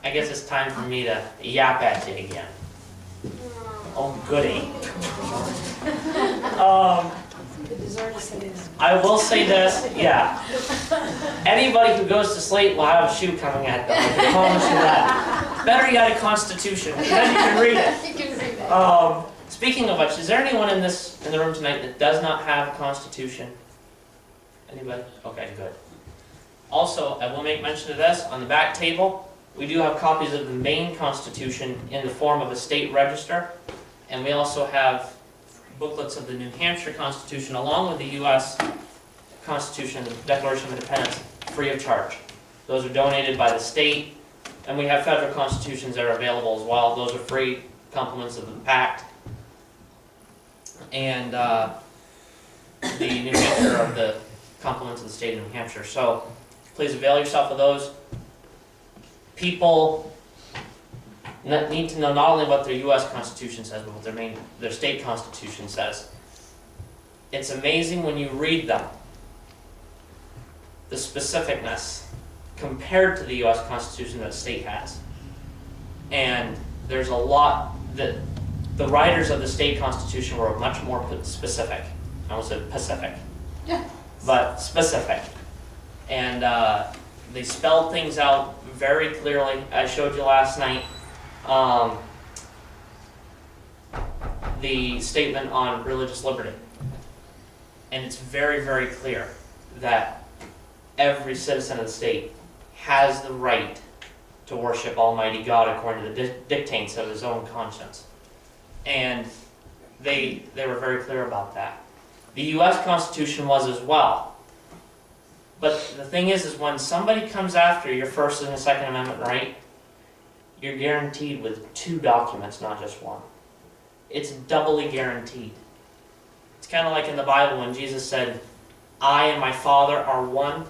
I guess it's time for me to yap at you again. Oh, goody. I will say this, yeah. Anybody who goes to Slate will have a shoe coming at them, I can promise you that. Better yet, a Constitution, then you can read it. You can read it. Speaking of which, is there anyone in the room tonight that does not have a Constitution? Anybody? Okay, good. Also, I will make mention of this, on the back table, we do have copies of the Maine Constitution in the form of a state register, and we also have booklets of the New Hampshire Constitution along with the U.S. Constitution, the Declaration of Independence, free of charge. Those are donated by the state, and we have federal constitutions that are available as well. Those are free complements of the Pact. And the New Hampshire are the complements of the state of New Hampshire. So please avail yourself of those. People need to know not only what their U.S. Constitution says, but what their state Constitution says. It's amazing when you read them, the specificness compared to the U.S. Constitution that the state has. And there's a lot that the writers of the state Constitution were much more specific. I almost said Pacific. Yeah. But specific. And they spelled things out very clearly. I showed you last night the statement on religious liberty. And it's very, very clear that every citizen of the state has the right to worship Almighty God according to the dictates of his own conscience. And they were very clear about that. The U.S. Constitution was as well. But the thing is when somebody comes after your First and the Second Amendment right, you're guaranteed with 2 documents, not just one. It's doubly guaranteed. It's kind of like in the Bible when Jesus said, I and my Father are one.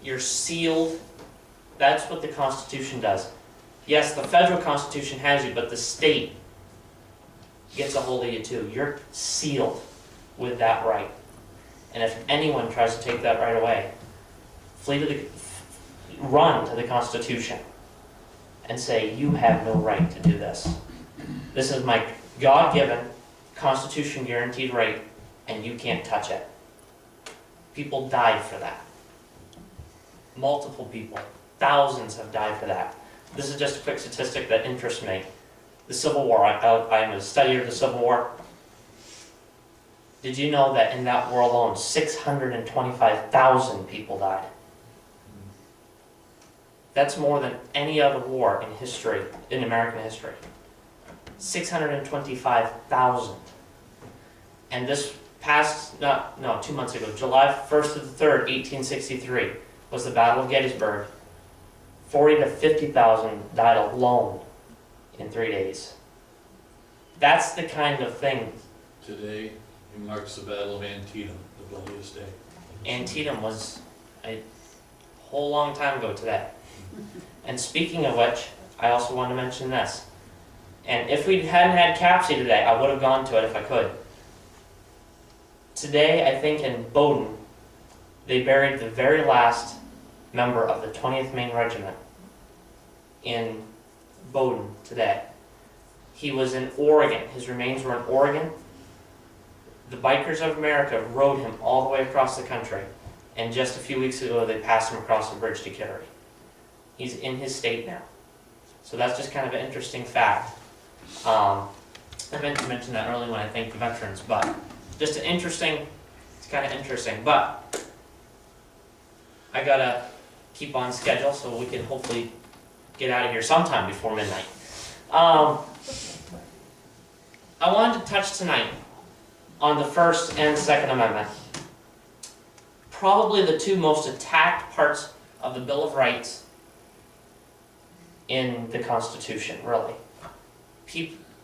You're sealed. That's what the Constitution does. Yes, the federal Constitution has you, but the state gets a hold of you too. You're sealed with that right. And if anyone tries to take that right away, run to the Constitution and say, you have no right to do this. This is my God-given, Constitution-guaranteed right, and you can't touch it. People died for that. Multiple people. Thousands have died for that. This is just a quick statistic that interests me. The Civil War. I'm a studier of the Civil War. Did you know that in that war alone, 625,000 people died? That's more than any other war in history, in American history. 625,000. And this past, 2 months ago, July 1st to the 3rd, 1863, was the Battle of Gettysburg. 40 to 50,000 died alone in 3 days. That's the kind of thing. Today, it marks the Battle of Antietam, the bloodiest day. Antietam was a whole long time ago today. And speaking of which, I also want to mention this. And if we hadn't had CAPC today, I would have gone to it if I could. Today, I think in Bowdoin, they buried the very last member of the 20th Maine Regiment in Bowdoin today. He was in Oregon. His remains were in Oregon. The Bikers of America rode him all the way across the country. And just a few weeks ago, they passed him across the bridge to Kittery. He's in his state now. So that's just kind of an interesting fact. I meant to mention that earlier when I thanked the veterans, but just it's kind of interesting. But I gotta keep on schedule so we can hopefully get out of here sometime before midnight. I wanted to touch tonight on the First and Second Amendment. Probably the 2 most attacked parts of the Bill of Rights in the Constitution, really.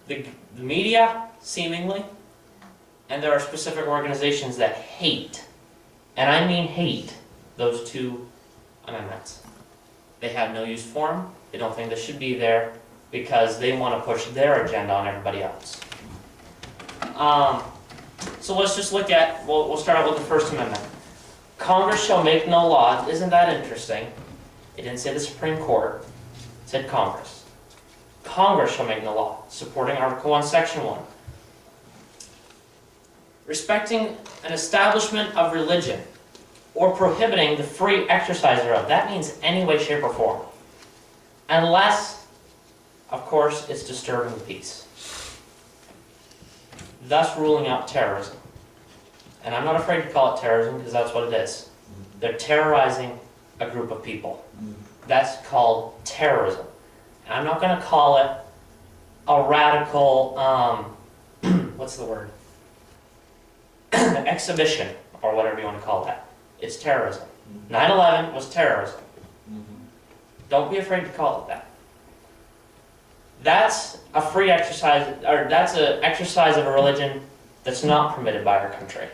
The media, seemingly, and there are specific organizations that hate, and I mean hate, those 2 amendments. They have no use for them. They don't think they should be there because they want to push their agenda on everybody else. So let's just look at, we'll start out with the First Amendment. Congress shall make no law. Isn't that interesting? It didn't say the Supreme Court. said Congress. Congress shall make the law, supporting Article 1, Section 1. Respecting an establishment of religion or prohibiting the free exercise thereof. That means any way, shape, or form. Unless, of course, it's disturbing the peace. Thus ruling out terrorism. And I'm not afraid to call it terrorism because that's what it is. They're terrorizing a group of people. That's called terrorism. And I'm not going to call it a radical, what's the word? Exhibition, or whatever you want to call that. It's terrorism. 9/11 was terrorism. Don't be afraid to call it that. That's a free exercise, or that's an exercise of a religion that's not permitted by our country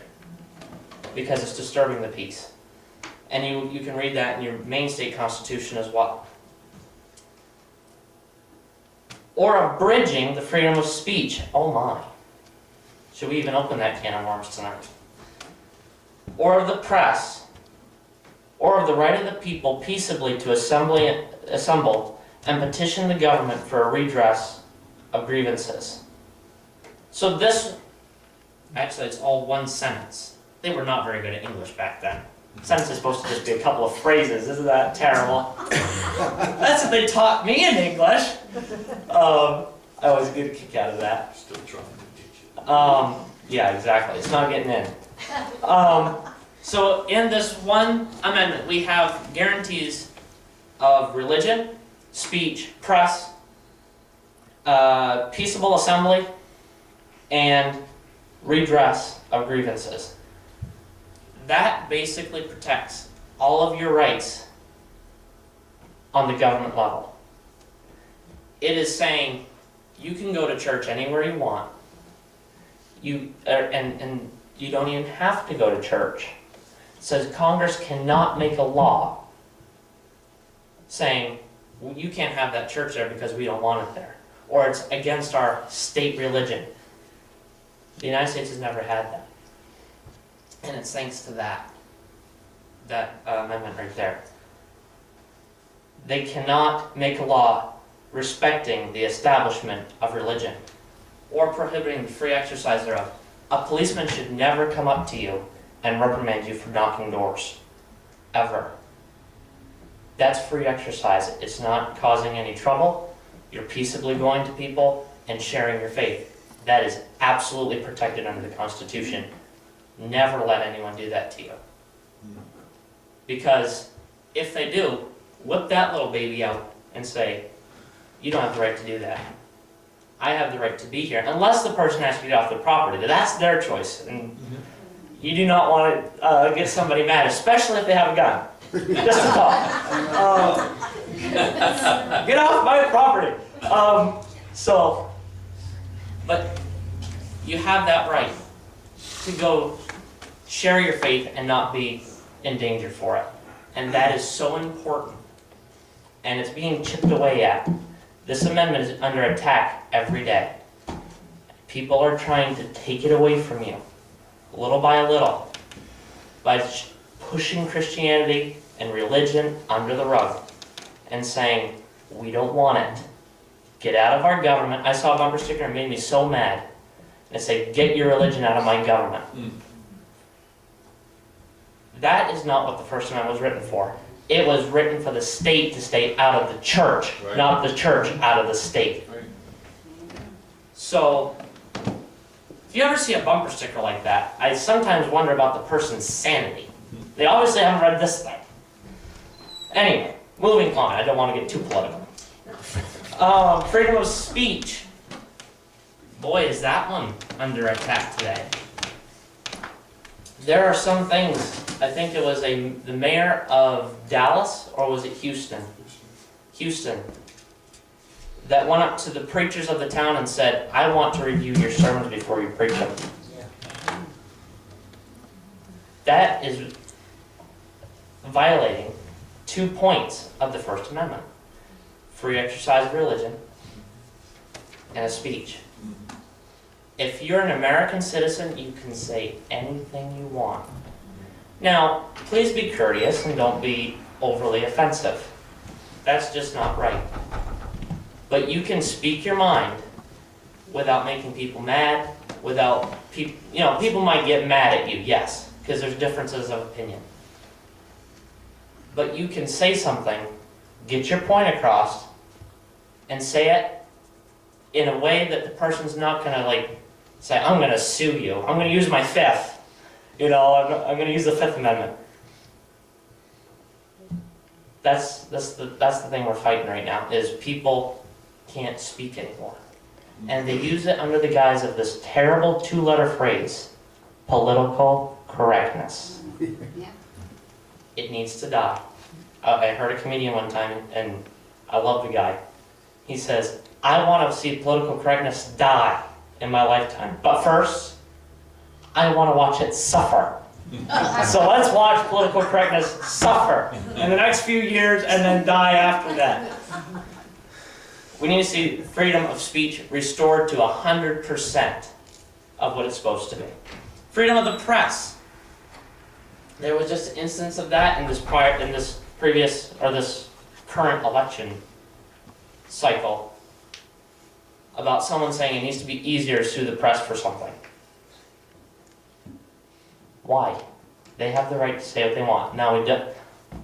because it's disturbing the peace. And you can read that in your main state constitution as well. Or abridging the freedom of speech. Oh my. Should we even open that can of worms tonight? Or of the press, or of the right of the people peaceably to assemble and petition the government for a redress of grievances. So this, actually it's all one sentence. They were not very good at English back then. Sentence is supposed to just be a couple of phrases. Isn't that terrible? That's what they taught me in English. I always get a kick out of that. Still trying to teach you. Yeah, exactly. It's not getting in. So in this one amendment, we have guarantees of religion, speech, press, peaceable assembly, and redress of grievances. That basically protects all of your rights on the government level. It is saying you can go to church anywhere you want. And you don't even have to go to church. It says Congress cannot make a law saying, well, you can't have that church there because we don't want it there. Or it's against our state religion. The United States has never had that. And it's thanks to that amendment right there. They cannot make a law respecting the establishment of religion or prohibiting the free exercise thereof. A policeman should never come up to you and reprimand you for knocking doors. Ever. That's free exercise. It's not causing any trouble. You're peaceably going to people and sharing your faith. That is absolutely protected under the Constitution. Never let anyone do that to you. Because if they do, whip that little baby out and say, you don't have the right to do that. I have the right to be here. Unless the person has to get off the property. That's their choice. And you do not want to get somebody mad, especially if they have a gun. Just a thought. Get off my property. But you have that right to go share your faith and not be in danger for it. And that is so important. And it's being chipped away at. This amendment is under attack every day. People are trying to take it away from you, little by little, by pushing Christianity and religion under the rug and saying, we don't want it. Get out of our government. I saw a bumper sticker and it made me so mad. And it said, get your religion out of my government. That is not what the First Amendment was written for. It was written for the state to stay out of the church, Right. not the church out of the state. Right. So, if you ever see a bumper sticker like that, I sometimes wonder about the person's sanity. They obviously haven't read this thing. Anyway, moving on. I don't want to get too political. Freedom of speech. Boy, is that one under attack today. There are some things, I think it was the mayor of Dallas, or was it Houston? Houston, that went up to the preachers of the town and said, I want to review your sermons before you preach them. That is violating 2 points of the First Amendment. Free exercise of religion and a speech. If you're an American citizen, you can say anything you want. Now, please be courteous and don't be overly offensive. That's just not right. But you can speak your mind without making people mad, without people, people might get mad at you, yes, because there's differences of opinion. But you can say something, get your point across, and say it in a way that the person's not gonna say, I'm gonna sue you, I'm gonna use my fifth, I'm gonna use the Fifth Amendment. That's the thing we're fighting right now, is people can't speak anymore. And they use it under the guise of this terrible two-letter phrase, political correctness. Yeah. It needs to die. I heard a comedian one time, and I love the guy. He says, I want to see political correctness die in my lifetime, but first, I want to watch it suffer. So let's watch political correctness suffer in the next few years and then die after that. We need to see freedom of speech restored to 100% of what it's supposed to be. Freedom of the press. There was just an instance of that in this current election cycle about someone saying it needs to be easier to sue the press for something. Why? They have the right to say what they want. Now,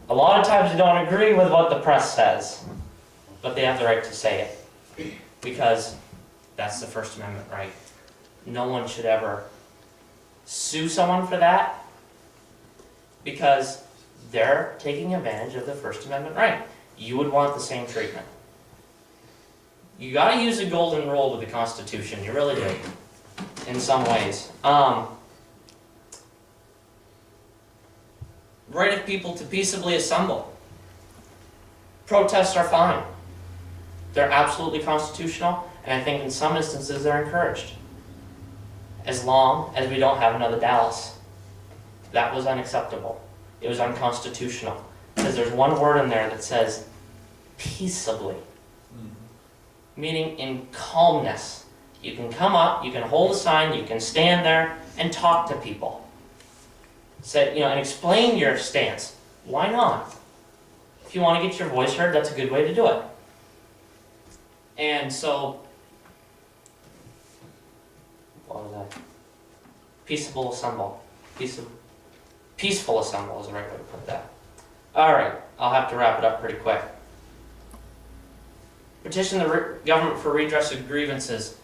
a lot of times we don't agree with what the press says, but they have the right to say it, because that's the First Amendment right. No one should ever sue someone for that, because they're taking advantage of the First Amendment right. You would want the same treatment. You gotta use the golden rule with the Constitution, you really do, in some ways. Right of people to peaceably assemble. Protests are fine. They're absolutely constitutional, and I think in some instances they're encouraged. As long as we don't have another Dallas. That was unacceptable. It was unconstitutional. Because there's one word in there that says peaceably. Meaning in calmness. You can come up, you can hold a sign, you can stand there and talk to people. Say, and explain your stance. Why not? If you want to get your voice heard, that's a good way to do it. And so, what was that? Peaceable assemble. Peaceful assemble is the right way to put that. Alright, I'll have to wrap it up pretty quick. Petition the government for redress of grievances.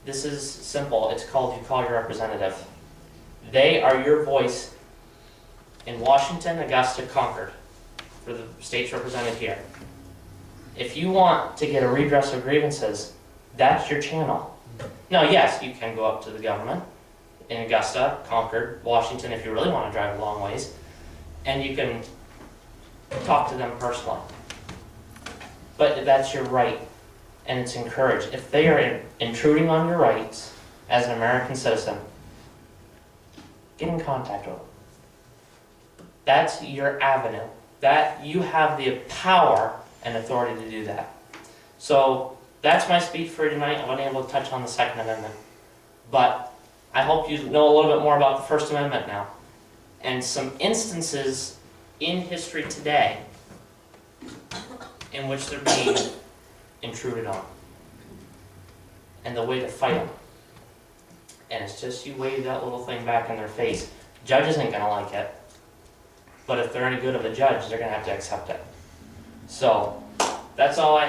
This is simple. It's called, you call your representative. They are your voice in Washington, Augusta, Concord, for the states represented here. If you want to get a redress of grievances, that's your channel. Now, yes, you can go up to the government in Augusta, Concord, Washington, if you really want to drive a long ways, and you can talk to them personally. But that's your right, and it's encouraged. If they are intruding on your rights as an American citizen, get in contact with them. That's your avenue. That you have the power and authority to do that. So that's my speech for tonight. I wasn't able to touch on the Second Amendment, but I hope you know a little bit more about the First Amendment now, and some instances in history today in which they're being intruded on, and the way to fight them. And it's just you wave that little thing back in their face. Judge isn't going to like it, but if they're any good of a judge, they're going to have to accept it. So that's all I